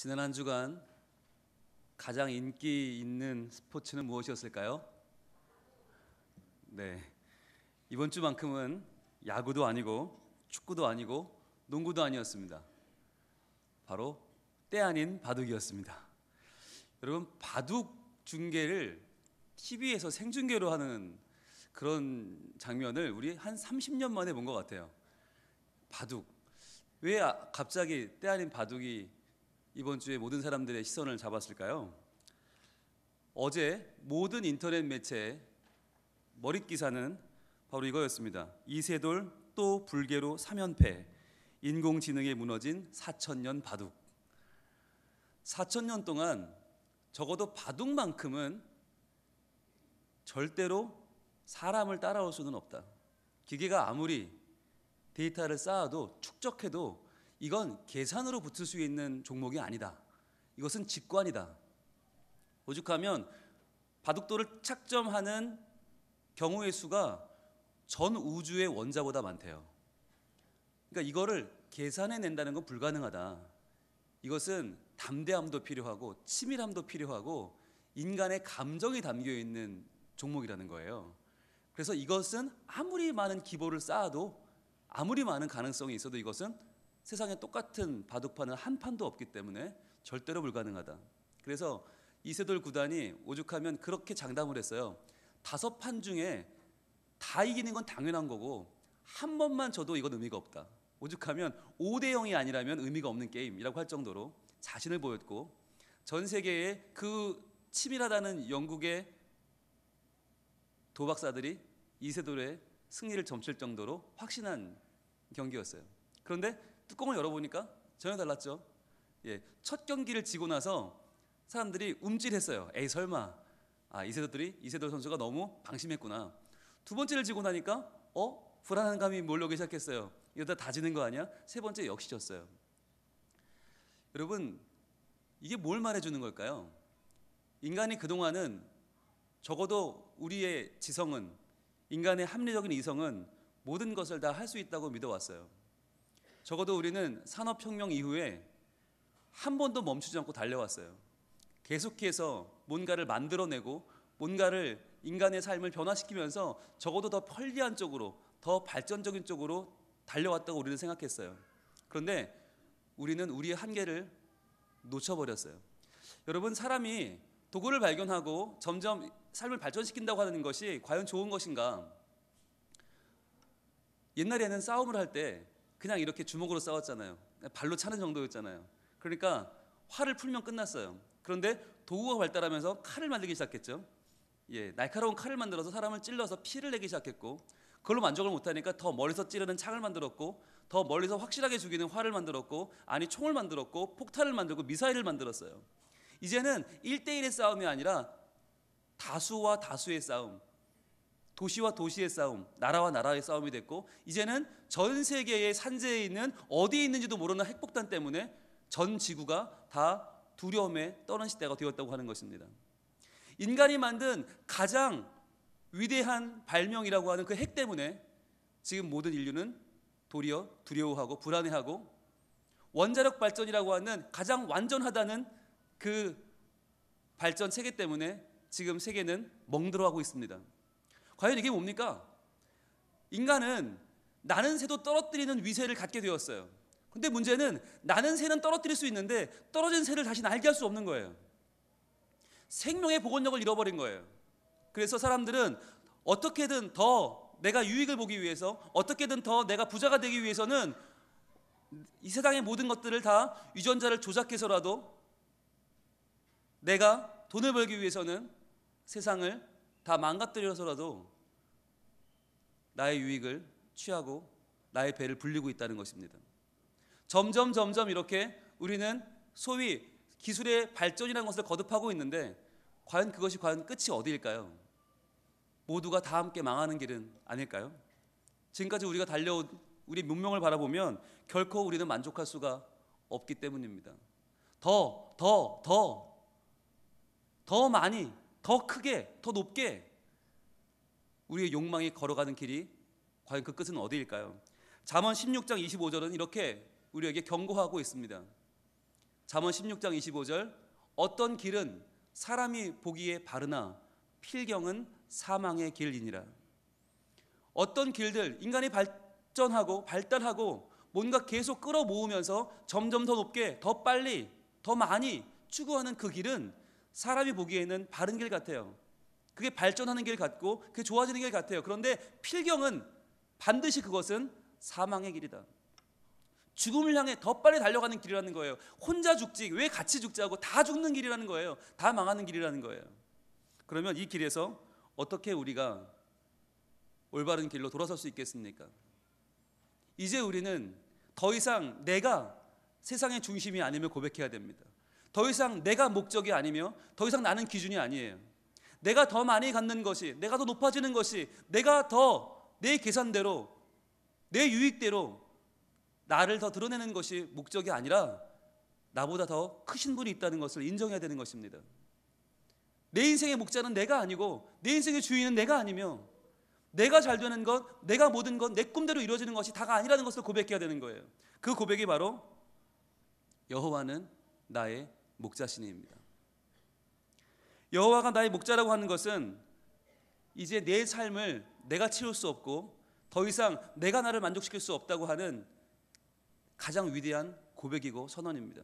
지난 한 주간 가장 인기 있는 스포츠는 무엇이었을까요? 네, 이번 주만큼은 야구도 아니고 축구도 아니고 농구도 아니었습니다. 바로 때 아닌 바둑이었습니다. 여러분, 바둑 중계를 TV에서 생중계로 하는 그런 장면을 우리 한 30년 만에 본 것 같아요. 바둑, 왜 갑자기 때 아닌 바둑이 이번 주에 모든 사람들의 시선을 잡았을까요? 어제 모든 인터넷 매체의 머릿 기사는 바로 이거였습니다. 이세돌 또 불개로 3연패, 인공지능에 무너진 4,000년 바둑. 4,000년 동안 적어도 바둑만큼은 절대로 사람을 따라올 수는 없다. 기계가 아무리 데이터를 쌓아도 축적해도 이건 계산으로 붙을 수 있는 종목이 아니다. 이것은 직관이다. 오죽하면 바둑돌을 착점하는 경우의 수가 전 우주의 원자보다 많대요. 그러니까 이거를 계산해낸다는 건 불가능하다. 이것은 담대함도 필요하고 치밀함도 필요하고 인간의 감정이 담겨있는 종목이라는 거예요. 그래서 이것은 아무리 많은 기보를 쌓아도 아무리 많은 가능성이 있어도 이것은 세상에 똑같은 바둑판은 한 판도 없기 때문에 절대로 불가능하다. 그래서 이세돌 구단이 오죽하면 그렇게 장담을 했어요. 5판 중에 다 이기는 건 당연한 거고 한 번만 져도 이건 의미가 없다. 오죽하면 5대 0이 아니라면 의미가 없는 게임이라고 할 정도로 자신을 보였고, 전 세계의 그 치밀하다는 영국의 도박사들이 이세돌의 승리를 점칠 정도로 확신한 경기였어요. 그런데 뚜껑을 열어보니까 전혀 달랐죠. 첫 경기를 지고 나서 사람들이 움찔했어요. 에이 설마, 이세돌 선수가 너무 방심했구나. 두 번째를 지고 나니까 불안한 감이 몰려오기 시작했어요. 이러다 다 지는 거 아니야? 세 번째 역시 졌어요. 여러분, 이게 뭘 말해주는 걸까요? 인간이 그동안은 적어도 우리의 지성은, 인간의 합리적인 이성은 모든 것을 다 할 수 있다고 믿어왔어요. 적어도 우리는 산업혁명 이후에 한 번도 멈추지 않고 달려왔어요. 계속해서 뭔가를 만들어내고 뭔가를 인간의 삶을 변화시키면서 적어도 더 편리한 쪽으로, 더 발전적인 쪽으로 달려왔다고 우리는 생각했어요. 그런데 우리는 우리의 한계를 놓쳐버렸어요. 여러분, 사람이 도구를 발견하고 점점 삶을 발전시킨다고 하는 것이 과연 좋은 것인가? 옛날에는 싸움을 할 때 그냥 이렇게 주먹으로 싸웠잖아요. 발로 차는 정도였잖아요. 그러니까 화를 풀면 끝났어요. 그런데 도구가 발달하면서 칼을 만들기 시작했죠. 날카로운 칼을 만들어서 사람을 찔러서 피를 내기 시작했고, 그걸로 만족을 못하니까 더 멀리서 찌르는 창을 만들었고, 더 멀리서 확실하게 죽이는 활을 만들었고, 총을 만들었고, 폭탄을 만들고, 미사일을 만들었어요. 이제는 1대1의 싸움이 아니라 다수와 다수의 싸움, 도시와 도시의 싸움, 나라와 나라의 싸움이 됐고, 이제는 전 세계의 산재에 있는 어디에 있는지도 모르는 핵폭탄 때문에 전 지구가 다 두려움에 떠는 시대가 되었다고 하는 것입니다. 인간이 만든 가장 위대한 발명이라고 하는 그 핵 때문에 지금 모든 인류는 도리어 두려워하고 불안해하고, 원자력 발전이라고 하는 가장 완전하다는 그 발전 체계 때문에 지금 세계는 멍들어하고 있습니다. 과연 이게 뭡니까? 인간은 나는 새도 떨어뜨리는 위세를 갖게 되었어요. 근데 문제는 나는 새는 떨어뜨릴 수 있는데 떨어진 새를 다시 날게 할 수 없는 거예요. 생명의 복원력을 잃어버린 거예요. 그래서 사람들은 어떻게든 더 내가 유익을 보기 위해서, 어떻게든 더 내가 부자가 되기 위해서는 이 세상의 모든 것들을 다 유전자를 조작해서라도, 내가 돈을 벌기 위해서는 세상을 다 망가뜨려서라도 나의 유익을 취하고 나의 배를 불리고 있다는 것입니다. 점점 이렇게 우리는 소위 기술의 발전이라는 것을 거듭하고 있는데, 과연 그것이 끝이 어디일까요? 모두가 다 함께 망하는 길은 아닐까요? 지금까지 우리가 달려온 우리 문명을 바라보면 결코 우리는 만족할 수가 없기 때문입니다. 더 많이, 더 크게, 더 높게 우리의 욕망이 걸어가는 길이 과연 그 끝은 어디일까요? 잠언 16장 25절은 이렇게 우리에게 경고하고 있습니다. 잠언 16장 25절 어떤 길은 사람이 보기에 바르나 필경은 사망의 길이니라. 어떤 길들 인간이 발전하고 발달하고 뭔가 계속 끌어모으면서 점점 더 높게 더 빨리 더 많이 추구하는 그 길은 사람이 보기에는 바른 길 같아요. 그게 발전하는 길 같고 그게 좋아지는 길 같아요. 그런데 필경은 반드시 그것은 사망의 길이다. 죽음을 향해 더 빨리 달려가는 길이라는 거예요. 혼자 죽지 왜 같이 죽자고 다 죽는 길이라는 거예요. 다 망하는 길이라는 거예요. 그러면 이 길에서 어떻게 우리가 올바른 길로 돌아설 수 있겠습니까? 이제 우리는 더 이상 내가 세상의 중심이 아니며 고백해야 됩니다. 더 이상 내가 목적이 아니며 더 이상 나는 기준이 아니에요. 내가 더 많이 갖는 것이, 내가 더 높아지는 것이, 내가 더 내 계산대로 내 유익대로 나를 더 드러내는 것이 목적이 아니라 나보다 더 크신 분이 있다는 것을 인정해야 되는 것입니다. 내 인생의 목자는 내가 아니고 내 인생의 주인은 내가 아니며 내가 잘 되는 것, 내가 모든 것, 내 꿈대로 이루어지는 것이 다가 아니라는 것을 고백해야 되는 거예요. 그 고백이 바로 여호와는 나의 목자시니입니다. 여호와가 나의 목자라고 하는 것은 이제 내 삶을 내가 치울 수 없고 더 이상 내가 나를 만족시킬 수 없다고 하는 가장 위대한 고백이고 선언입니다.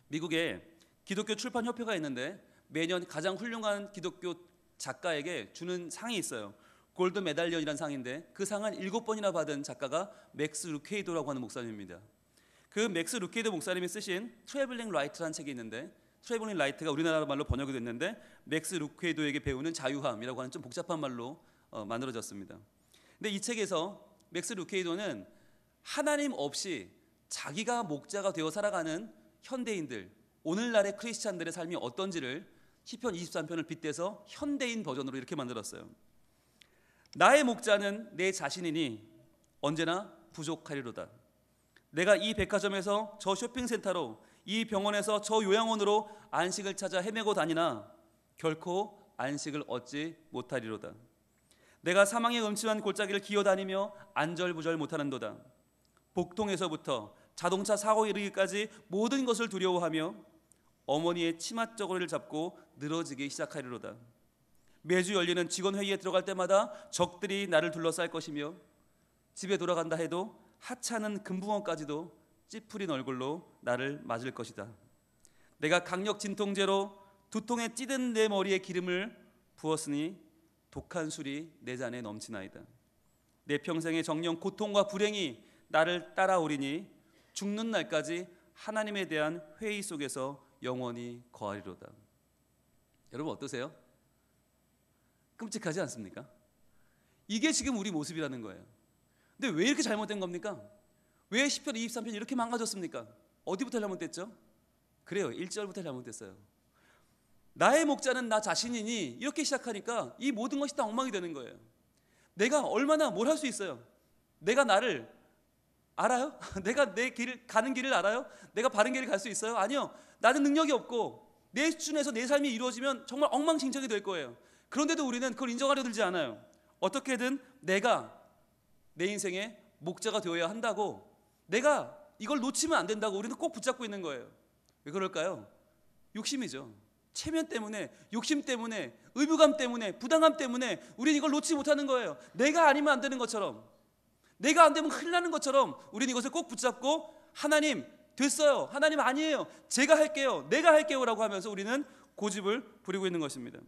미국에 기독교 출판협회가 있는데 매년 가장 훌륭한 기독교 작가에게 주는 상이 있어요. 골드 메달리언이라는 상인데 그 상은 7번이나 받은 작가가 맥스 루케이도라고 하는 목사님입니다. 그 맥스 루케이도 목사님이 쓰신 트래블링 라이트라는 책이 있는데 트래블링 라이트가 우리나라 말로 번역이 됐는데 맥스 루케이도에게 배우는 자유함이라고 하는 좀 복잡한 말로 만들어졌습니다. 근데 이 책에서 맥스 루케이도는 하나님 없이 자기가 목자가 되어 살아가는 현대인들, 오늘날의 크리스찬들의 삶이 어떤지를 시편 23편을 빗대서 현대인 버전으로 이렇게 만들었어요. 나의 목자는 내 자신이니 언제나 부족하리로다. 내가 이 백화점에서 저 쇼핑센터로, 이 병원에서 저 요양원으로 안식을 찾아 헤매고 다니나 결코 안식을 얻지 못하리로다. 내가 사망의 음침한 골짜기를 기어다니며 안절부절 못하는도다. 복통에서부터 자동차 사고에 이르기까지 모든 것을 두려워하며 어머니의 치맛저고리를 잡고 늘어지기 시작하리로다. 매주 열리는 직원회의에 들어갈 때마다 적들이 나를 둘러쌀 것이며 집에 돌아간다 해도 하찮은 금붕어까지도 찌푸린 얼굴로 나를 맞을 것이다. 내가 강력 진통제로 두통에 찌든 내 머리에 기름을 부었으니 독한 술이 내 잔에 넘치나이다. 내 평생의 정령 고통과 불행이 나를 따라오리니 죽는 날까지 하나님에 대한 회의 속에서 영원히 거하리로다. 여러분 어떠세요? 끔찍하지 않습니까? 이게 지금 우리 모습이라는 거예요. 근데 왜 이렇게 잘못된 겁니까? 왜 시편 23편이 이렇게 망가졌습니까? 어디부터 잘못됐죠? 그래요, 1절부터 잘못됐어요. 나의 목자는 나 자신이니 이렇게 시작하니까 이 모든 것이 다 엉망이 되는 거예요. 내가 얼마나 뭘 할 수 있어요? 내가 나를 알아요? 내가 내 길을 가는 길을 알아요? 내가 바른 길을 갈 수 있어요? 아니요. 나는 능력이 없고 내 수준에서 내 삶이 이루어지면 정말 엉망진창이 될 거예요. 그런데도 우리는 그걸 인정하려 들지 않아요. 어떻게든 내가 내 인생의 목자가 되어야 한다고, 내가 이걸 놓치면 안 된다고 우리는 꼭 붙잡고 있는 거예요. 왜 그럴까요? 욕심이죠. 체면 때문에, 욕심 때문에, 의무감 때문에, 부당함 때문에 우리는 이걸 놓지 못하는 거예요. 내가 아니면 안 되는 것처럼, 내가 안 되면 큰일 나는 것처럼 우리는 이것을 꼭 붙잡고 하나님 됐어요, 하나님 아니에요, 제가 할게요, 내가 할게요 라고 하면서 우리는 고집을 부리고 있는 것입니다.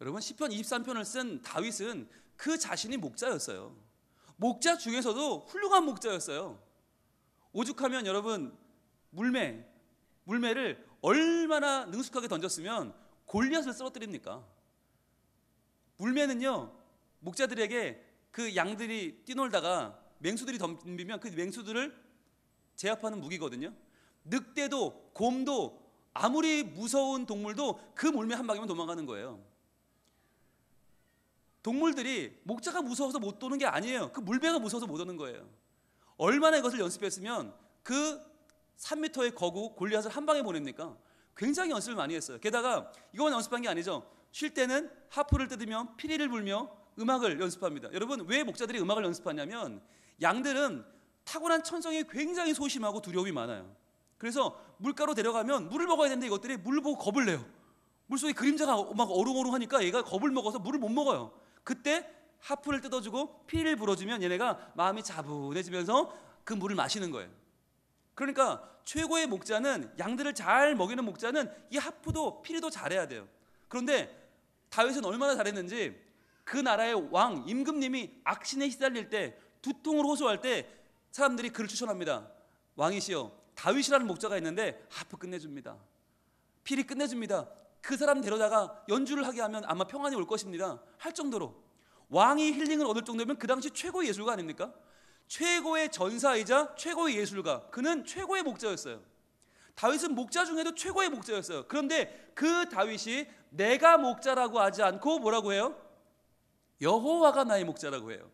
여러분 시편 23편을 쓴 다윗은 그 자신이 목자였어요. 목자 중에서도 훌륭한 목자였어요. 오죽하면 여러분 물매를 얼마나 능숙하게 던졌으면 골리앗을 쓰러뜨립니까? 물매는요, 목자들에게 그 양들이 뛰놀다가 맹수들이 덤비면 그 맹수들을 제압하는 무기거든요. 늑대도 곰도 아무리 무서운 동물도 그 물매 한 방이면 도망가는 거예요. 동물들이 목자가 무서워서 못 도는 게 아니에요. 그 물배가 무서워서 못 오는 거예요. 얼마나 이것을 연습했으면 그 3m의 거구 골리앗을 한 방에 보냅니까? 굉장히 연습을 많이 했어요. 게다가 이것만 연습한 게 아니죠. 쉴 때는 하프를 뜯으며 피리를 불며 음악을 연습합니다. 여러분 왜 목자들이 음악을 연습하냐면 양들은 타고난 천성이 굉장히 소심하고 두려움이 많아요. 그래서 물가로 데려가면 물을 먹어야 되는데 이것들이 물을 보고 겁을 내요. 물속에 그림자가 막 어롱어롱하니까 얘가 겁을 먹어서 물을 못 먹어요. 그때 하프를 뜯어주고 피를 불어주면 얘네가 마음이 차분해지면서 그 물을 마시는 거예요. 그러니까 최고의 목자는, 양들을 잘 먹이는 목자는 이 하프도 피리도 잘해야 돼요. 그런데 다윗은 얼마나 잘했는지 그 나라의 왕 임금님이 악신에 시달릴 때, 두통으로 호소할 때 사람들이 그를 추천합니다. 왕이시여, 다윗이라는 목자가 있는데 하프 끝내줍니다. 피리 끝내줍니다. 그 사람 데려다가 연주를 하게 하면 아마 평안이 올 것입니다. 할 정도로 왕이 힐링을 얻을 정도면 그 당시 최고의 예술가 아닙니까? 최고의 전사이자 최고의 예술가, 그는 최고의 목자였어요. 다윗은 목자 중에도 최고의 목자였어요. 그런데 그 다윗이 내가 목자라고 하지 않고 뭐라고 해요? 여호와가 나의 목자라고 해요.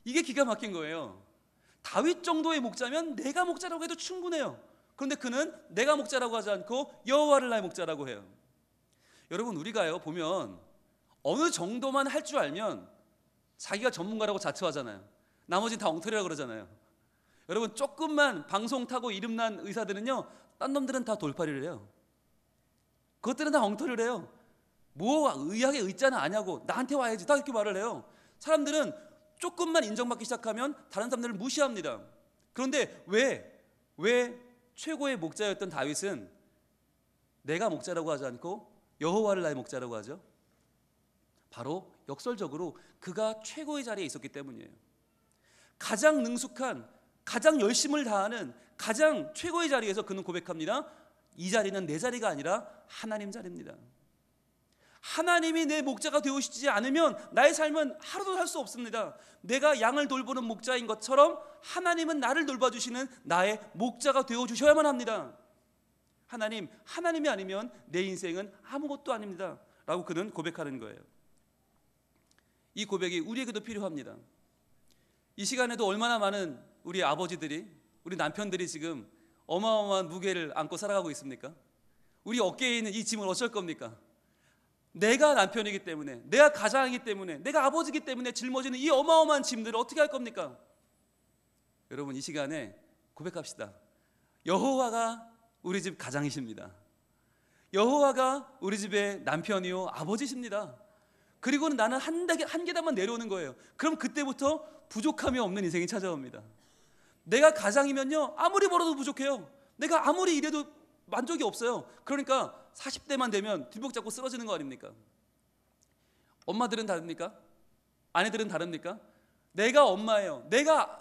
이게 기가 막힌 거예요. 다윗 정도의 목자면 내가 목자라고 해도 충분해요. 그런데 그는 내가 목자라고 하지 않고 여호와를 나의 목자라고 해요. 여러분, 우리가요 보면 어느 정도만 할 줄 알면 자기가 전문가라고 자처하잖아요. 나머지는 다 엉터리라고 그러잖아요. 여러분, 조금만 방송 타고 이름난 의사들은요, 딴 놈들은 다 돌팔이를 해요. 그것들은 다 엉터리를 해요. 뭐 의학의 의자는 아냐고, 나한테 와야지, 다 이렇게 말을 해요. 사람들은 조금만 인정받기 시작하면 다른 사람들을 무시합니다. 그런데 왜 최고의 목자였던 다윗은 내가 목자라고 하지 않고 여호와를 나의 목자라고 하죠? 바로 역설적으로 그가 최고의 자리에 있었기 때문이에요. 가장 능숙한, 가장 열심을 다하는 가장 최고의 자리에서 그는 고백합니다. 이 자리는 내 자리가 아니라 하나님 자리입니다. 하나님이 내 목자가 되어주시지 않으면 나의 삶은 하루도 살 수 없습니다. 내가 양을 돌보는 목자인 것처럼 하나님은 나를 돌봐주시는 나의 목자가 되어주셔야만 합니다. 하나님이 아니면 내 인생은 아무것도 아닙니다 라고 그는 고백하는 거예요. 이 고백이 우리에게도 필요합니다. 이 시간에도 얼마나 많은 우리 아버지들이, 우리 남편들이 지금 어마어마한 무게를 안고 살아가고 있습니까? 우리 어깨에 있는 이 짐을 어쩔 겁니까? 내가 남편이기 때문에, 내가 가장이기 때문에, 내가 아버지이기 때문에 짊어지는 이 어마어마한 짐들을 어떻게 할 겁니까? 여러분, 이 시간에 고백합시다. 여호와가 우리 집 가장이십니다. 여호와가 우리 집의 남편이요 아버지십니다. 그리고는 나는 한 계단만 내려오는 거예요. 그럼 그때부터 부족함이 없는 인생이 찾아옵니다. 내가 가장이면요, 아무리 벌어도 부족해요. 내가 아무리 일해도 만족이 없어요. 그러니까 40대만 되면 뒷목 잡고 쓰러지는 거 아닙니까? 엄마들은 다릅니까? 아내들은 다릅니까? 내가 엄마예요. 내가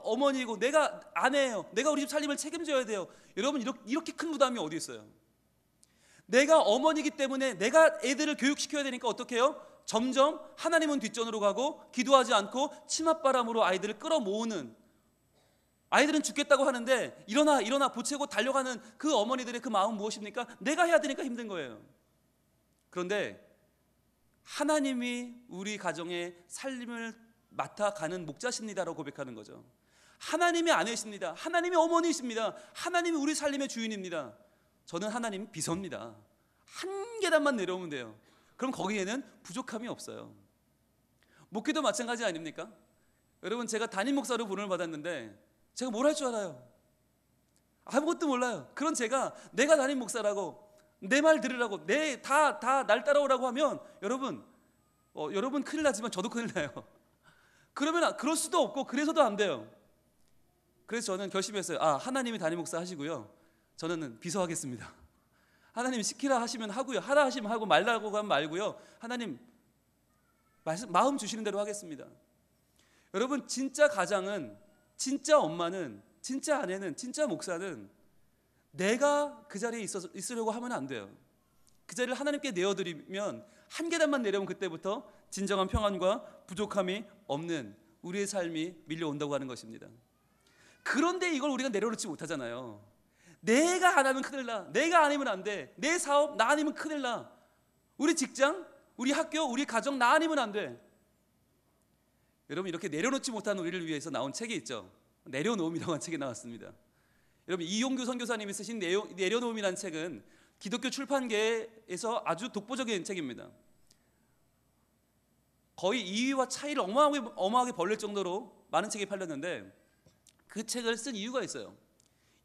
어머니고, 내가 아내예요. 내가 우리 집 살림을 책임져야 돼요. 여러분, 이렇게 큰 부담이 어디 있어요? 내가 어머니이기 때문에 내가 애들을 교육시켜야 되니까 어떻게 해요? 점점 하나님은 뒷전으로 가고 기도하지 않고 치맛바람으로 아이들을 끌어모으는, 아이들은 죽겠다고 하는데 일어나 보채고 달려가는 그 어머니들의 그 마음 무엇입니까? 내가 해야 되니까 힘든 거예요. 그런데 하나님이 우리 가정의 살림을 맡아가는 목자십니다라고 고백하는 거죠. 하나님이 아내십니다. 하나님이 어머니이십니다. 하나님이 우리 삶의 주인입니다. 저는 하나님 비서입니다. 한 계단만 내려오면 돼요. 그럼 거기에는 부족함이 없어요. 목회도 마찬가지 아닙니까? 여러분, 제가 담임 목사로 부름을 받았는데 제가 뭘 할 줄 알아요? 아무것도 몰라요. 그런 제가 내가 담임 목사라고, 내 말 들으라고, 다 날 따라오라고 하면 여러분 큰일 나지만 저도 큰일 나요. 그러면 그럴 수도 없고 그래서도 안 돼요. 그래서 저는 결심했어요. 하나님이 담임 목사 하시고요, 저는 비서하겠습니다. 하나님 시키라 하시면 하고요, 하라 하시면 하고, 말라고 하면 말고요, 하나님 마음 주시는 대로 하겠습니다. 여러분, 진짜 가장은, 진짜 엄마는, 진짜 아내는, 진짜 목사는 내가 그 자리에 있으려고 하면 안 돼요. 그 자리를 하나님께 내어드리면 한 계단만 내려오면 그때부터 진정한 평안과 부족함이 없는 우리의 삶이 밀려온다고 하는 것입니다. 그런데 이걸 우리가 내려놓지 못하잖아요. 내가 안 하면 큰일 나, 내가 아니면 안 돼, 내 사업 나 아니면 큰일 나, 우리 직장, 우리 학교, 우리 가정 나 아니면 안 돼. 여러분, 이렇게 내려놓지 못하는 우리를 위해서 나온 책이 있죠. 내려놓음이라고 한 책이 나왔습니다. 여러분, 이용규 선교사님이 쓰신 내려놓음이라는 책은 기독교 출판계에서 아주 독보적인 책입니다. 거의 2위와 차이를 어마어마하게 벌릴 정도로 많은 책이 팔렸는데 그 책을 쓴 이유가 있어요.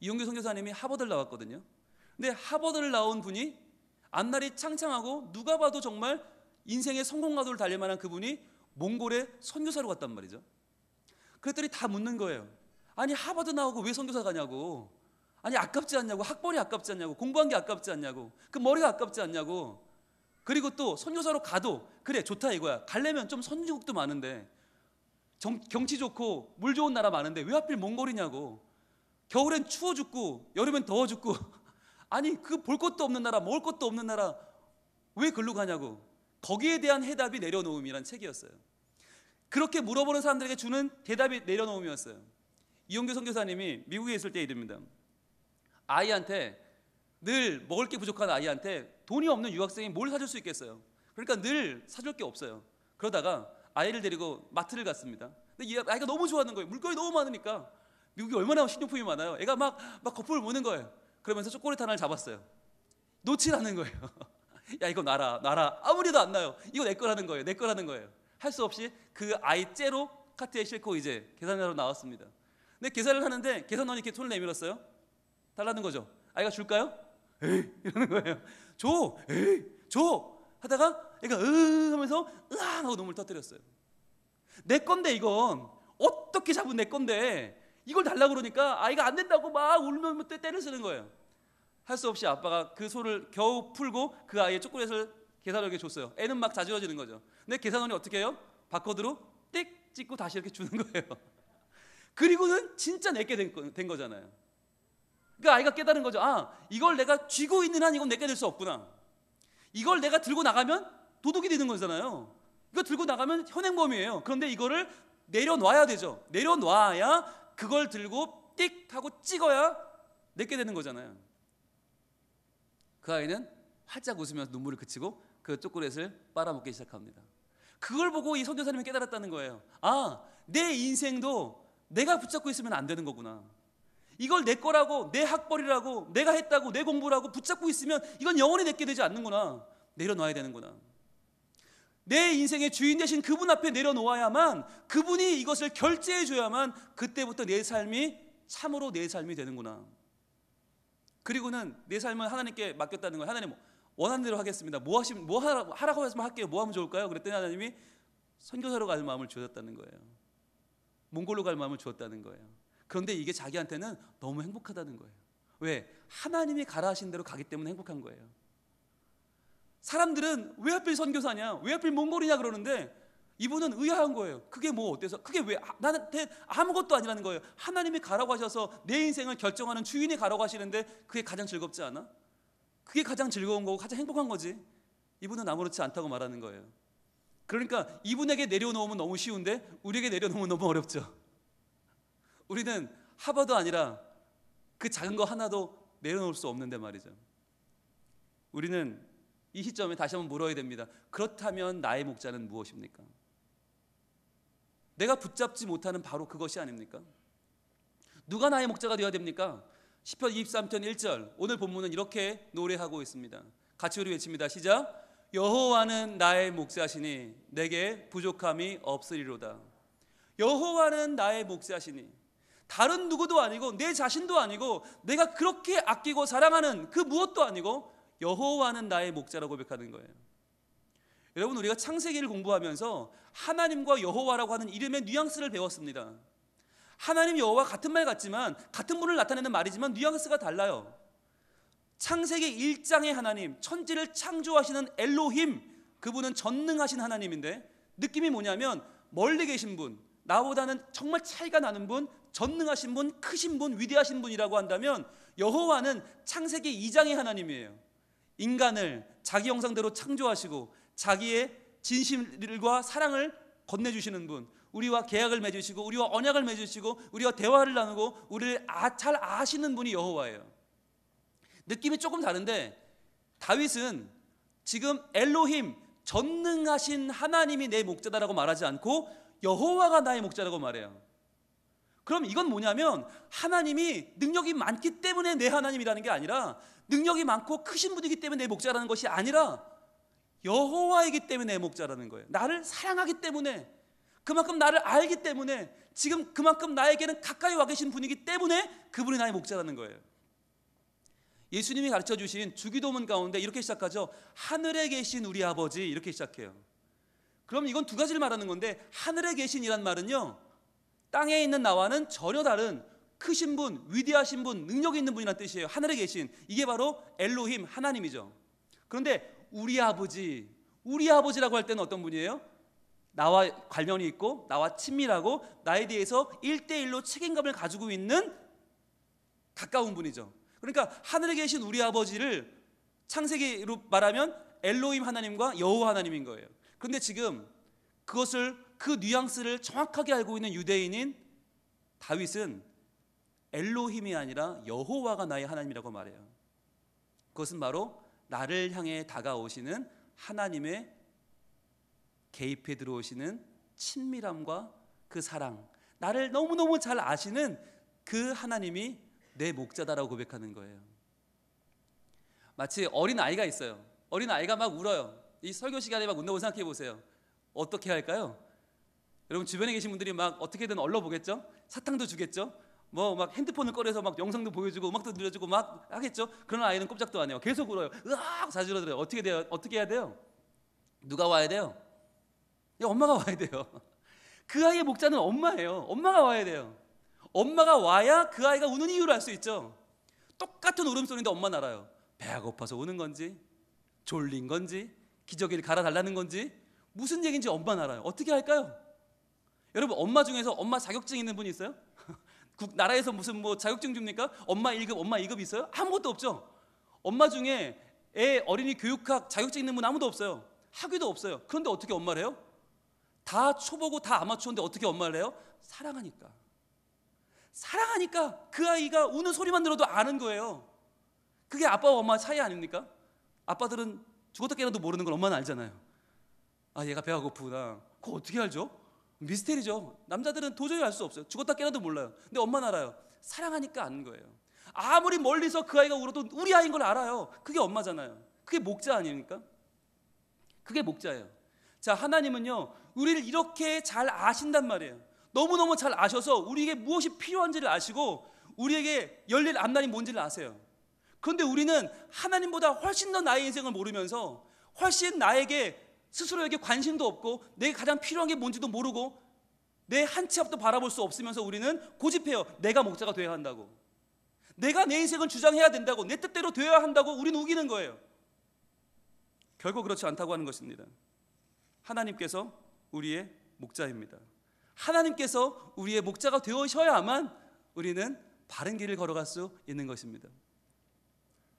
이용규 선교사님이 하버드를 나왔거든요. 근데 하버드를 나온 분이 앞날이 창창하고 누가 봐도 정말 인생의 성공가도를 달릴 만한 그분이 몽골에 선교사로 갔단 말이죠. 그랬더니 다 묻는 거예요. 아니 하버드 나오고 왜 선교사 가냐고. 아니 아깝지 않냐고. 학벌이 아깝지 않냐고. 공부한 게 아깝지 않냐고. 그 머리가 아깝지 않냐고. 그리고 또 선교사로 가도 그래 좋다 이거야. 가려면 좀 선진국도 많은데 경치 좋고 물 좋은 나라 많은데 왜 하필 몽골이냐고. 겨울엔 추워 죽고 여름엔 더워 죽고 아니 그 볼 것도 없는 나라 먹을 것도 없는 나라 왜 글로 가냐고. 거기에 대한 해답이 내려놓음이란 책이었어요. 그렇게 물어보는 사람들에게 주는 대답이 내려놓음이었어요. 이용규 선교사님이 미국에 있을 때 일입니다. 아이한테 늘 먹을 게 부족한 아이한테 돈이 없는 유학생이 뭘 사줄 수 있겠어요. 그러니까 늘 사줄 게 없어요. 그러다가 아이를 데리고 마트를 갔습니다. 근데 아이가 너무 좋아하는 거예요. 물건이 너무 많으니까. 미국이 얼마나 식료품이 많아요. 애가 막 거품을 무는 거예요. 그러면서 초콜릿 하나를 잡았어요. 놓치라는 거예요. 야 이거 놔라. 아무리도 안 나요. 이거 내 거라는 거예요. 내 거라는 거예요. 할 수 없이 그 아이 째로 카트에 싣고 이제 계산하러 나왔습니다. 근데 계산을 하는데 계산원이 이렇게 손을 내밀었어요. 달라는 거죠. 아이가 줄까요? 에이 이러는 거예요. 줘. 에이 줘. 하다가 애가 하면서 으앙 하고 눈물 터뜨렸어요. 내 건데 이건 어떻게 잡은 내 건데 이걸 달라고 그러니까 아이가 안 된다고 막 울면서 때를 쓰는 거예요. 할 수 없이 아빠가 그 손을 겨우 풀고 그 아이의 초콜릿을 계산원에게 줬어요. 애는 막 자지러지는 거죠. 근데 계산원이 어떻게 해요? 바코드로 띡 찍고 다시 이렇게 주는 거예요. 그리고는 진짜 내게 된 거잖아요. 그러니까 아이가 깨달은 거죠. 아 이걸 내가 쥐고 있는 한 이건 내게 될 수 없구나. 이걸 내가 들고 나가면 도둑이 되는 거잖아요. 이거 들고 나가면 현행범이에요. 그런데 이거를 내려놔야 되죠. 내려놔야 그걸 들고 띡 하고 찍어야 내게 되는 거잖아요. 그 아이는 활짝 웃으면서 눈물을 그치고 그 초콜릿을 빨아먹기 시작합니다. 그걸 보고 이 선교사님이 깨달았다는 거예요. 아, 내 인생도 내가 붙잡고 있으면 안 되는 거구나. 이걸 내 거라고, 내 학벌이라고, 내가 했다고, 내 공부라고 붙잡고 있으면 이건 영원히 내게 되지 않는구나. 내려놔야 되는구나. 내 인생의 주인 되신 그분 앞에 내려놓아야만, 그분이 이것을 결제해 줘야만 그때부터 내 삶이 참으로 내 삶이 되는구나. 그리고는 내 삶을 하나님께 맡겼다는 거예요. 하나님 원하는 대로 하겠습니다. 뭐 하라고 하시면 할게요. 뭐 하면 좋을까요? 그랬더니 하나님이 선교사로 갈 마음을 주셨다는 거예요. 몽골로 갈 마음을 주었다는 거예요. 그런데 이게 자기한테는 너무 행복하다는 거예요. 왜? 하나님이 가라 하신 대로 가기 때문에 행복한 거예요. 사람들은 왜 하필 선교사냐? 왜 하필 몽골이냐 그러는데 이분은 의아한 거예요. 그게 뭐 어때서? 그게 왜 나한테 아무것도 아니라는 거예요. 하나님이 가라고 하셔서 내 인생을 결정하는 주인이 가라고 하시는데 그게 가장 즐겁지 않아? 그게 가장 즐거운 거고 가장 행복한 거지. 이분은 아무렇지 않다고 말하는 거예요. 그러니까 이분에게 내려놓으면 너무 쉬운데 우리에게 내려놓으면 너무 어렵죠. 우리는 하버도 아니라 그 작은 거 하나도 내려놓을 수 없는데 말이죠. 우리는 이 시점에 다시 한번 물어야 됩니다. 그렇다면 나의 목자는 무엇입니까? 내가 붙잡지 못하는 바로 그것이 아닙니까? 누가 나의 목자가 되어야 됩니까? 시편 23편 1절 오늘 본문은 이렇게 노래하고 있습니다. 같이 우리 외칩니다. 시작. 여호와는 나의 목자시니 내게 부족함이 없으리로다. 여호와는 나의 목자시니 다른 누구도 아니고 내 자신도 아니고 내가 그렇게 아끼고 사랑하는 그 무엇도 아니고 여호와는 나의 목자라고 고백하는 거예요. 여러분 우리가 창세기를 공부하면서 하나님과 여호와라고 하는 이름의 뉘앙스를 배웠습니다. 하나님 여호와 같은 말 같지만 같은 분을 나타내는 말이지만 뉘앙스가 달라요. 창세기 1장의 하나님, 천지를 창조하시는 엘로힘, 그분은 전능하신 하나님인데 느낌이 뭐냐면 멀리 계신 분, 나보다는 정말 차이가 나는 분, 전능하신 분, 크신 분, 위대하신 분이라고 한다면 여호와는 창세기 2장의 하나님이에요. 인간을 자기 형상대로 창조하시고 자기의 진심과 사랑을 건네주시는 분, 우리와 계약을 맺으시고 우리와 언약을 맺으시고 우리와 대화를 나누고 우리를 잘 아시는 분이 여호와예요. 느낌이 조금 다른데 다윗은 지금 엘로힘, 전능하신 하나님이 내 목자다라고 말하지 않고 여호와가 나의 목자라고 말해요. 그럼 이건 뭐냐면 하나님이 능력이 많기 때문에 내 하나님이라는 게 아니라 능력이 많고 크신 분이기 때문에 내 목자라는 것이 아니라 여호와이기 때문에 내 목자라는 거예요. 나를 사랑하기 때문에, 그만큼 나를 알기 때문에, 지금 그만큼 나에게는 가까이 와 계신 분이기 때문에 그분이 나의 목자라는 거예요. 예수님이 가르쳐 주신 주기도문 가운데 이렇게 시작하죠. 하늘에 계신 우리 아버지, 이렇게 시작해요. 그럼 이건 두 가지를 말하는 건데, 하늘에 계신이란 말은요, 땅에 있는 나와는 전혀 다른 크신 분, 위대하신 분, 능력 있는 분이라는 뜻이에요. 하늘에 계신, 이게 바로 엘로힘, 하나님이죠. 그런데 우리 아버지라고 할 때는 어떤 분이에요? 나와 관련이 있고 나와 친밀하고 나에 대해서 1대1로 책임감을 가지고 있는 가까운 분이죠. 그러니까 하늘에 계신 우리 아버지를 창세기로 말하면 엘로힘 하나님과 여호와 하나님인 거예요. 그런데 지금 그 뉘앙스를 정확하게 알고 있는 유대인인 다윗은 엘로힘이 아니라 여호와가 나의 하나님이라고 말해요. 그것은 바로 나를 향해 다가오시는 하나님의 개입해 들어오시는 친밀함과 그 사랑, 나를 너무너무 잘 아시는 그 하나님이 내 목자다라고 고백하는 거예요. 마치 어린아이가 있어요. 어린아이가 막 울어요. 이 설교 시간에 막 운다고 생각해 보세요. 어떻게 할까요? 여러분 주변에 계신 분들이 막 어떻게든 얼러보겠죠? 사탕도 주겠죠? 뭐 막 핸드폰을 꺼내서 막 영상도 보여주고 음악도 들려주고 막 하겠죠? 그런 아이는 꼼짝도 안 해요. 계속 울어요. 으악 자지러들어요. 어떻게 해야 돼요? 누가 와야 돼요? 엄마가 와야 돼요. 그 아이의 목자는 엄마예요. 엄마가 와야 돼요. 엄마가 와야 그 아이가 우는 이유를 알 수 있죠. 똑같은 울음소리인데 엄마는 알아요. 배가 고파서 우는 건지, 졸린 건지, 기저귀를 갈아달라는 건지, 무슨 얘기인지 엄마는 알아요. 어떻게 할까요? 여러분, 엄마 중에서 엄마 자격증 있는 분이 있어요? 나라에서 무슨 뭐 자격증 줍니까? 엄마 1급, 엄마 2급 있어요? 아무것도 없죠. 엄마 중에 어린이 교육학 자격증 있는 분 아무도 없어요. 학위도 없어요. 그런데 어떻게 엄마를 해요? 다 초보고 다 아마추어인데 어떻게 엄마를 해요? 사랑하니까 그 아이가 우는 소리만 들어도 아는 거예요. 그게 아빠와 엄마 차이 아닙니까? 아빠들은 죽었다 깨어나도 모르는 걸 엄마는 알잖아요. 아, 얘가 배가 고프구나. 그거 어떻게 알죠? 미스테리죠. 남자들은 도저히 알 수 없어요. 죽었다 깨어나도 몰라요. 근데 엄마는 알아요. 사랑하니까 아는 거예요. 아무리 멀리서 그 아이가 울어도 우리 아이인 걸 알아요. 그게 엄마잖아요. 그게 목자 아닙니까? 그게 목자예요. 자, 하나님은요, 우리를 이렇게 잘 아신단 말이에요. 너무너무 잘 아셔서 우리에게 무엇이 필요한지를 아시고 우리에게 열릴 앞날이 뭔지를 아세요. 그런데 우리는 하나님보다 훨씬 더 나의 인생을 모르면서 훨씬 나에게 스스로에게 관심도 없고 내게 가장 필요한 게 뭔지도 모르고 내 한 치 앞도 바라볼 수 없으면서 우리는 고집해요. 내가 목자가 되어야 한다고, 내가 내 인생을 주장해야 된다고, 내 뜻대로 되어야 한다고 우리는 우기는 거예요. 결국 그렇지 않다고 하는 것입니다. 하나님께서 우리의 목자입니다. 하나님께서 우리의 목자가 되어셔야만 우리는 바른 길을 걸어갈 수 있는 것입니다.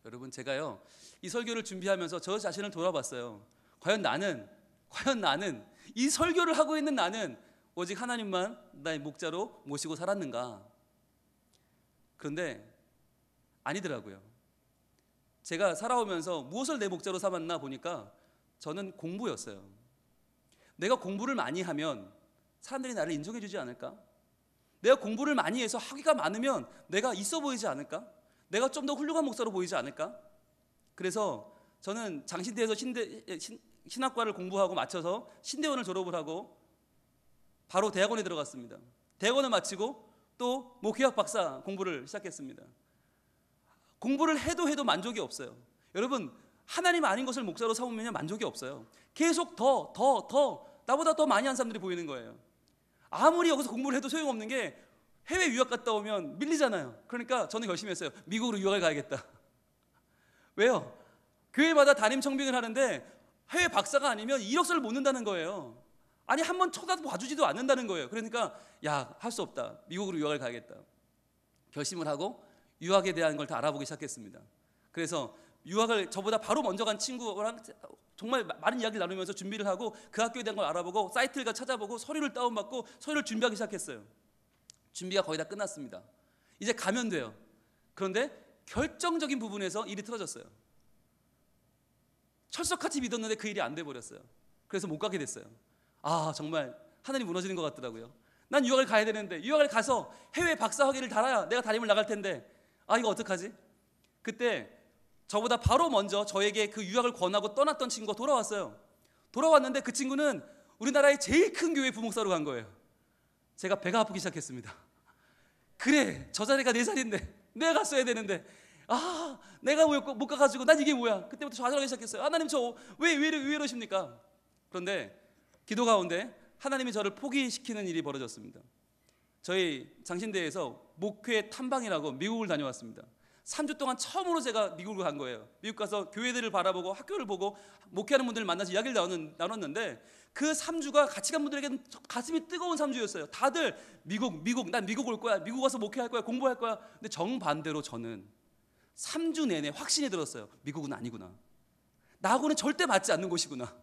여러분, 제가요, 이 설교를 준비하면서 저 자신을 돌아봤어요. 과연 나는 이 설교를 하고 있는 나는 오직 하나님만 나의 목자로 모시고 살았는가? 그런데 아니더라고요. 제가 살아오면서 무엇을 내 목자로 삼았나 보니까 저는 공부였어요. 내가 공부를 많이 하면 사람들이 나를 인정해 주지 않을까? 내가 공부를 많이 해서 학위가 많으면 내가 있어 보이지 않을까? 내가 좀 더 훌륭한 목사로 보이지 않을까? 그래서 저는 장신대에서 신학과를 공부하고 마쳐서 신대원을 졸업을 하고 바로 대학원에 들어갔습니다. 대학원을 마치고 또 목회학 박사 공부를 시작했습니다. 공부를 해도 만족이 없어요. 여러분, 하나님 아닌 것을 목사로 삼으면 만족이 없어요. 계속 더 나보다 더 많이 한 사람들이 보이는 거예요. 아무리 여기서 공부를 해도 소용없는 게 해외 유학 갔다 오면 밀리잖아요. 그러니까 저는 결심했어요. 미국으로 유학을 가야겠다. 왜요? 교회마다 담임 청빙을 하는데 해외 박사가 아니면 이력서를 못 넣는다는 거예요. 아니, 한번 쳐다봐주지도 않는다는 거예요. 그러니까 할 수 없다. 미국으로 유학을 가야겠다. 결심을 하고 유학에 대한 걸 다 알아보기 시작했습니다. 그래서 유학을 저보다 바로 먼저 간 친구랑 정말 많은 이야기를 나누면서 준비를 하고 그 학교에 대한 걸 알아보고 사이트를 찾아보고 서류를 다운받고 서류를 준비하기 시작했어요. 준비가 거의 다 끝났습니다. 이제 가면 돼요. 그런데 결정적인 부분에서 일이 틀어졌어요. 철석같이 믿었는데 그 일이 안 돼버렸어요. 그래서 못 가게 됐어요. 정말 하늘이 무너지는 것 같더라고요. 난 유학을 가야 되는데 유학을 가서 해외 박사 학위를 달아야 내가 담임을 나갈 텐데 이거 어떡하지? 그때 저보다 바로 먼저 저에게 그 유학을 권하고 떠났던 친구가 돌아왔어요. 돌아왔는데 그 친구는 우리나라의 제일 큰 교회 부목사로 간 거예요. 제가 배가 아프기 시작했습니다. 그래, 저 자리가 내 자리인데 내가 갔어야 되는데 내가 못 가가지고 난 이게 뭐야. 그때부터 좌절하기 시작했어요. 하나님 저 왜 이러십니까? 그런데 기도 가운데 하나님이 저를 포기시키는 일이 벌어졌습니다. 저희 장신대에서 목회 탐방이라고 미국을 다녀왔습니다. 3주 동안 처음으로 제가 미국을 간 거예요. 미국 가서 교회들을 바라보고 학교를 보고 목회하는 분들을 만나서 이야기를 나눴는데 그 3주가 같이 간 분들에게는 가슴이 뜨거운 3주였어요. 다들 미국, 난 미국 올 거야. 미국 와서 목회할 거야. 공부할 거야. 근데 정반대로 저는 3주 내내 확신이 들었어요. 미국은 아니구나. 나하고는 절대 맞지 않는 곳이구나.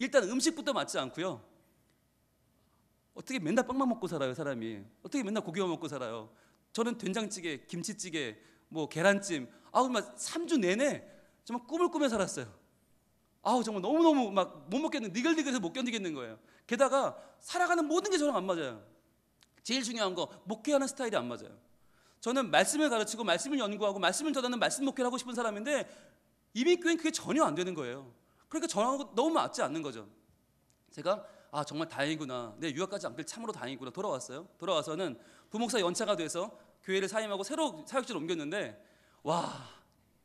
일단 음식부터 맞지 않고요. 어떻게 맨날 빵만 먹고 살아요, 사람이. 어떻게 맨날 고기만 먹고 살아요. 저는 된장찌개, 김치찌개, 계란찜, 정말 3주 내내 정말 꿈을 꾸며 살았어요. 정말 너무너무 막 못 먹겠는, 니글니글해서 못 견디겠는 거예요. 게다가 살아가는 모든 게 저랑 안 맞아요. 제일 중요한 거, 목회하는 스타일이 안 맞아요. 저는 말씀을 가르치고 말씀을 연구하고 말씀을 전하는 말씀 목회를 하고 싶은 사람인데 이민교회는 그게 전혀 안 되는 거예요. 그러니까 저랑 너무 맞지 않는 거죠. 제가 정말 다행이구나. 내 유학 가지 않길 참으로 다행이구나. 돌아왔어요. 돌아와서는 부목사 연차가 돼서 교회를 사임하고 새로 사역지를 옮겼는데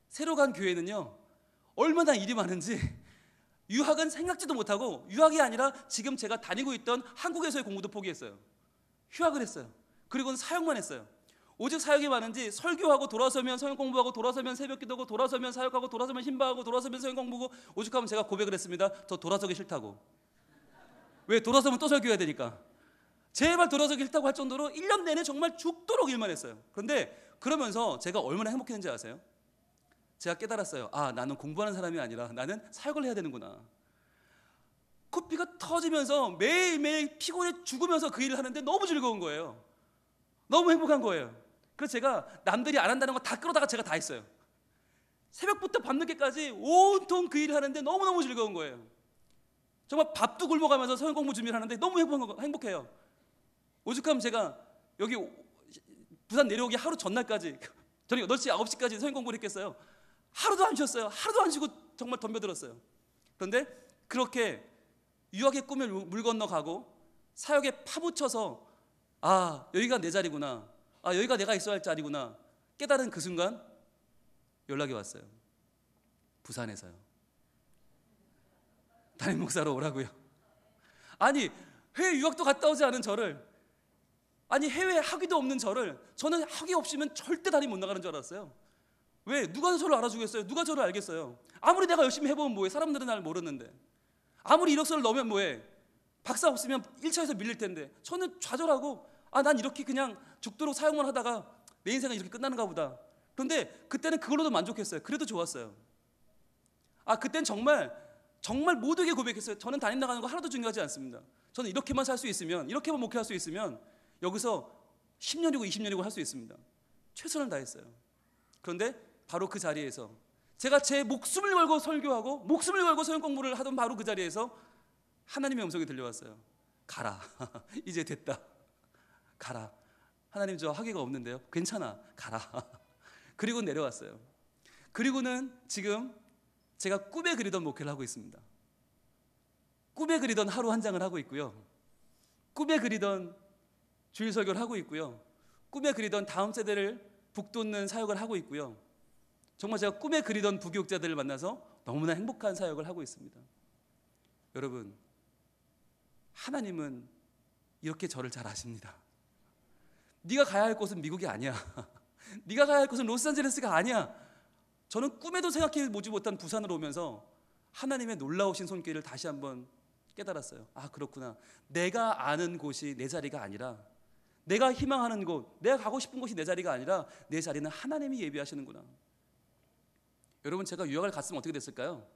새로 간 교회는요 얼마나 일이 많은지 유학은 생각지도 못하고, 유학이 아니라 지금 제가 다니고 있던 한국에서의 공부도 포기했어요. 휴학을 했어요. 그리고는 사역만 했어요. 오직 사역이 많은지 설교하고 돌아서면 성경 공부하고 돌아서면 새벽 기도하고 돌아서면 사역하고 돌아서면 신방하고 돌아서면 성경 공부하고, 오죽하면 제가 고백을 했습니다. 저 돌아서기 싫다고. 왜? 돌아서면 또 설교해야 되니까. 제발 돌아서기 싫다고 할 정도로 1년 내내 정말 죽도록 일만 했어요. 그런데 그러면서 제가 얼마나 행복했는지 아세요? 제가 깨달았어요. 나는 공부하는 사람이 아니라 나는 사역을 해야 되는구나. 코피가 터지면서 매일매일 피곤해 죽으면서 그 일을 하는데 너무 즐거운 거예요. 너무 행복한 거예요. 그래서 제가 남들이 안 한다는 거 다 끌어다가 제가 다 했어요. 새벽부터 밤늦게까지 온통 그 일을 하는데 너무너무 즐거운 거예요. 정말 밥도 굶어가면서 성경 공부 준비를 하는데 너무 행복해요. 오죽하면 제가 여기 부산 내려오기 하루 전날까지 저녁 8시, 9시까지 성경 공부를 했겠어요. 하루도 안 쉬었어요. 하루도 안 쉬고 정말 덤벼들었어요. 그런데 그렇게 유학의 꿈을 물 건너가고 사역에 파묻혀서 여기가 내 자리구나, 여기가 내가 있어야 할 자리구나 깨달은 그 순간 연락이 왔어요. 부산에서요. 담임 목사로 오라고요. 해외 유학도 갔다 오지 않은 저를, 해외 학위도 없는 저를, 저는 학위 없이면 절대 다리 못 나가는 줄 알았어요. 왜? 누가 저를 알아주겠어요? 누가 저를 알겠어요? 아무리 내가 열심히 해보면 뭐해? 사람들은 날 모르는데. 아무리 이력서를 넣으면 뭐해? 박사 없으면 1차에서 밀릴 텐데. 저는 좌절하고 난 이렇게 그냥 죽도록 사역만 하다가 내 인생은 이렇게 끝나는가 보다. 그런데 그때는 그걸로도 만족했어요. 그래도 좋았어요. 그때는 정말 모두에게 고백했어요. 저는 담임 나가는 거 하나도 중요하지 않습니다. 저는 이렇게만 살 수 있으면, 이렇게만 목회할 수 있으면 여기서 10년이고 20년이고 할 수 있습니다. 최선을 다했어요. 그런데 바로 그 자리에서 제가 제 목숨을 걸고 설교하고 목숨을 걸고 성경 공부를 하던 바로 그 자리에서 하나님의 음성이 들려왔어요. 가라. 이제 됐다. 가라. 하나님 저 학위가 없는데요. 괜찮아. 가라. 그리고 내려왔어요. 그리고는 지금 제가 꿈에 그리던 목회를 하고 있습니다. 꿈에 그리던 하루 한 장을 하고 있고요. 꿈에 그리던 주일 설교를 하고 있고요. 꿈에 그리던 다음 세대를 북돋는 사역을 하고 있고요. 정말 제가 꿈에 그리던 부교육자들을 만나서 너무나 행복한 사역을 하고 있습니다. 여러분, 하나님은 이렇게 저를 잘 아십니다. 네가 가야 할 곳은 미국이 아니야. 네가 가야 할 곳은 로스앤젤레스가 아니야. 저는 꿈에도 생각해 보지 못한 부산으로 오면서 하나님의 놀라우신 손길을 다시 한번 깨달았어요. 그렇구나. 내가 아는 곳이 내 자리가 아니라, 내가 희망하는 곳, 내가 가고 싶은 곳이 내 자리가 아니라 내 자리는 하나님이 예비하시는구나. 여러분, 제가 유학을 갔으면 어떻게 됐을까요?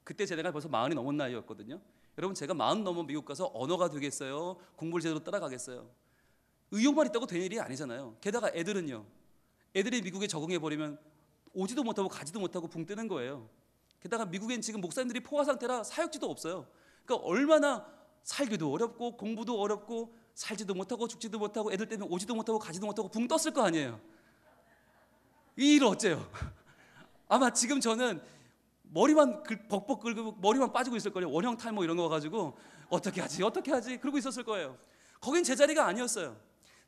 그때 제 나이가 벌써 40이 넘은 나이였거든요. 여러분, 제가 40 넘은 미국 가서 언어가 되겠어요? 공부를 제대로 따라가겠어요? 의욕만 있다고 되는 일이 아니잖아요. 게다가 애들이 미국에 적응해버리면 오지도 못하고 가지도 못하고 붕 뜨는 거예요. 게다가 미국엔 지금 목사님들이 포화 상태라 사역지도 없어요. 그러니까 얼마나 살기도 어렵고 공부도 어렵고 살지도 못하고 죽지도 못하고 애들 때문에 오지도 못하고 가지도 못하고 붕 떴을 거 아니에요. 이 일 어째요? 아마 지금 저는 머리만 벅벅 긁고 머리만 빠지고 있을 거예요. 원형 탈모 이런 거 가지고 어떻게 하지 그러고 있었을 거예요. 거긴 제 자리가 아니었어요.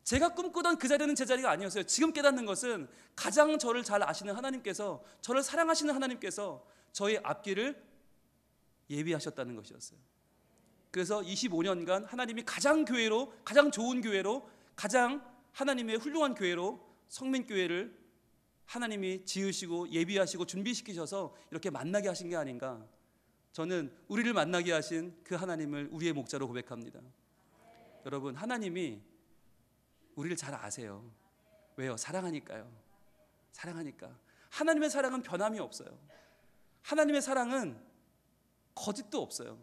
제가 꿈꾸던 그 자리는 제 자리가 아니었어요. 지금 깨닫는 것은 가장 저를 잘 아시는 하나님께서, 저를 사랑하시는 하나님께서 저의 앞길을 예비하셨다는 것이었어요. 그래서 25년간 하나님이 가장 좋은 교회로, 가장 하나님의 훌륭한 교회로 성민교회를 하나님이 지으시고 예비하시고 준비시키셔서 이렇게 만나게 하신 게 아닌가. 저는 우리를 만나게 하신 그 하나님을 우리의 목자로 고백합니다. 여러분, 하나님이 우리를 잘 아세요. 왜요? 사랑하니까요. 사랑하니까. 하나님의 사랑은 변함이 없어요. 하나님의 사랑은 거짓도 없어요.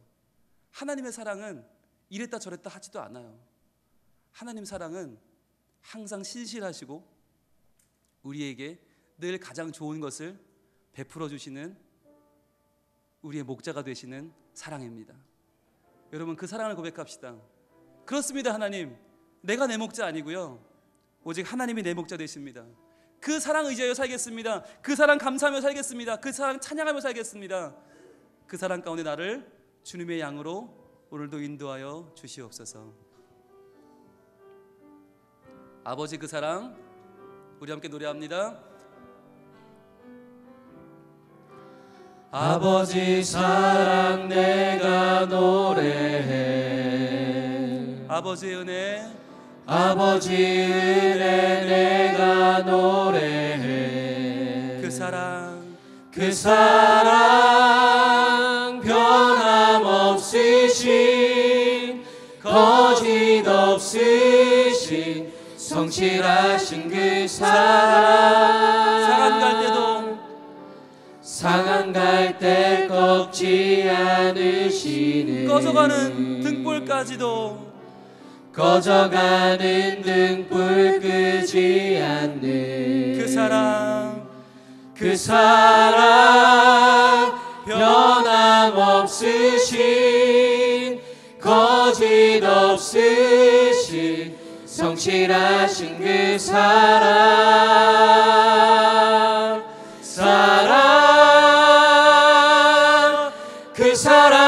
하나님의 사랑은 이랬다 저랬다 하지도 않아요. 하나님 사랑은 항상 신실하시고 우리에게 늘 가장 좋은 것을 베풀어 주시는 우리의 목자가 되시는 사랑입니다. 여러분, 그 사랑을 고백합시다. 그렇습니다. 하나님, 내가 내 목자 아니고요, 오직 하나님이 내 목자 되십니다. 그 사랑 의지하여 살겠습니다. 그 사랑 감사하며 살겠습니다. 그 사랑 찬양하며 살겠습니다. 그 사랑 가운데 나를 주님의 양으로 오늘도 인도하여 주시옵소서. 아버지 그 사랑, 우리 함께 노래합니다. 아버지 사랑 내가 노래해. 아버지의 은혜, 아버지 은혜 내가 노래해. 그 사랑, 그 사랑 변함없으신 거짓 없으신 성실하신 그 사랑. 상한 갈 때도 상한 갈 때 꺾지 않으시는 꺼져가는 등불까지도 꺼져가는 등불 끄지 않는 그 사랑, 그 사랑 변함없으신 거짓 없으신 성실하신 그 사랑. 그 사랑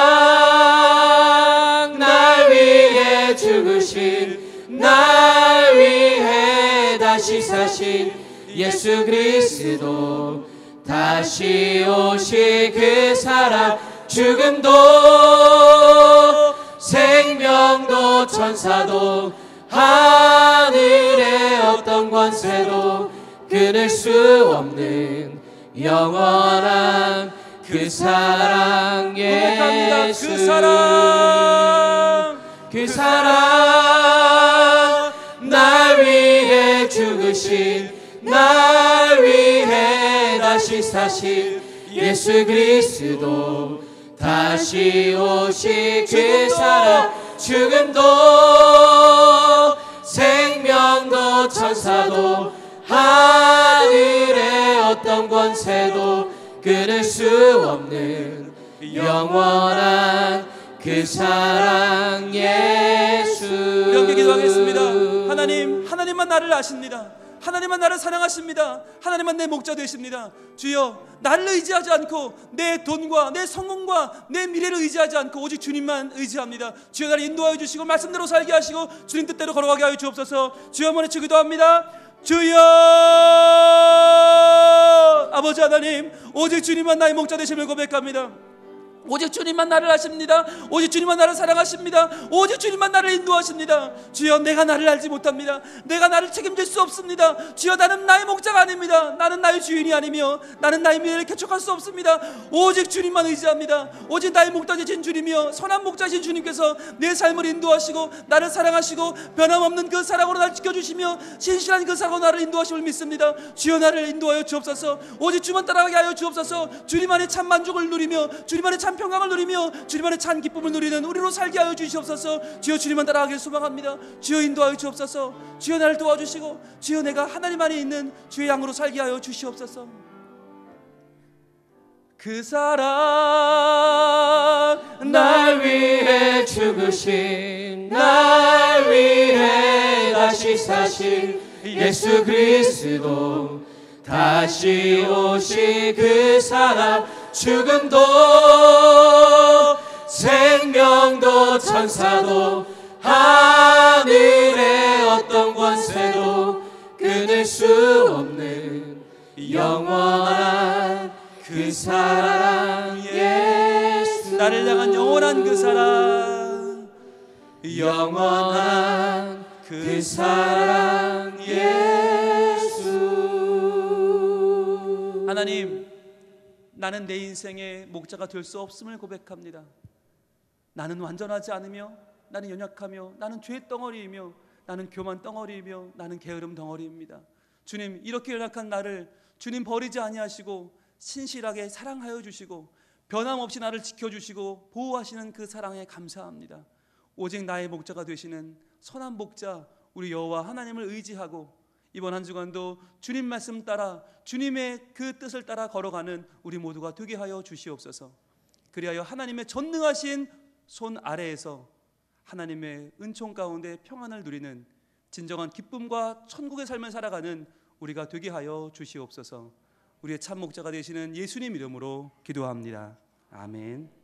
날 위해 죽으신, 날 위해 다시 사신 예수 그리스도, 다시 오실 그 사랑. 죽음도 생명도 천사도 하늘의 어떤 권세도 끊을 수 없는 영원한 그 사랑 예수. 그 사랑, 그 사랑 날 위해 죽으신, 날 위해 다시 사신 예수 그리스도, 다시 오실 그 사랑. 죽음도 생명도 천사도 하늘의 어떤 권세도 끊을 수 없는 영원한 그 사랑 예수. 이렇게 기도하겠습니다. 하나님, 하나님만 나를 아십니다. 하나님만 나를 사랑하십니다. 하나님만 내 목자 되십니다. 주여, 나를 의지하지 않고 내 돈과 내 성공과 내 미래를 의지하지 않고 오직 주님만 의지합니다. 주여, 나를 인도하여 주시고 말씀대로 살게 하시고 주님 뜻대로 걸어가게 하여 주옵소서. 주여, 한번 외쳐 기도합니다. 주여, 아버지 하나님, 오직 주님만 나의 목자 되심을 고백합니다. 오직 주님만 나를 아십니다. 오직 주님만 나를 사랑하십니다. 오직 주님만 나를 인도하십니다. 주여, 내가 나를 알지 못합니다. 내가 나를 책임질 수 없습니다. 주여, 나는 나의 목자가 아닙니다. 나는 나의 주인이 아니며 나는 나의 미래를 개척할 수 없습니다. 오직 주님만 의지합니다. 오직 나의 목자 되신 주님이여, 선한 목자신 주님께서 내 삶을 인도하시고 나를 사랑하시고 변함없는 그 사랑으로 나를 지켜주시며 신실한 그 사랑으로 나를 인도하심을 믿습니다. 주여, 나를 인도하여 주옵소서. 오직 주만 따라가게 하여 주옵소서. 주님 안에 참 만족을 누리며 주님 안에 참 평강을 누리며 주님 안에 찬 기쁨을 누리는 우리로 살게 하여 주시옵소서. 주여, 주님만 따라가길 소망합니다. 주여, 인도하여 주옵소서. 주여, 나를 도와주시고 주여, 내가 하나님 안에 있는 주의 양으로 살게 하여 주시옵소서. 그 사랑 날 위해 죽으신, 날 위해 다시 사신 예수 그리스도, 다시 오실 그 사랑. 죽음도 생명도 천사도 하늘의 어떤 권세도 끊을 수 없는 영원한 그 사랑 예수. 나를 향한 영원한 그 사랑, 영원한 그 사랑 예수. 하나님, 나는 내 인생의 목자가 될 수 없음을 고백합니다. 나는 완전하지 않으며, 나는 연약하며, 나는 죄의 덩어리이며, 나는 교만 덩어리이며, 나는 게으름 덩어리입니다. 주님, 이렇게 연약한 나를 주님 버리지 아니하시고 신실하게 사랑하여 주시고 변함없이 나를 지켜주시고 보호하시는 그 사랑에 감사합니다. 오직 나의 목자가 되시는 선한 목자 우리 여호와 하나님을 의지하고 이번 한 주간도 주님 말씀 따라 주님의 그 뜻을 따라 걸어가는 우리 모두가 되게 하여 주시옵소서. 그리하여 하나님의 전능하신 손 아래에서 하나님의 은총 가운데 평안을 누리는 진정한 기쁨과 천국의 삶을 살아가는 우리가 되게 하여 주시옵소서. 우리의 참 목자가 되시는 예수님 이름으로 기도합니다. 아멘.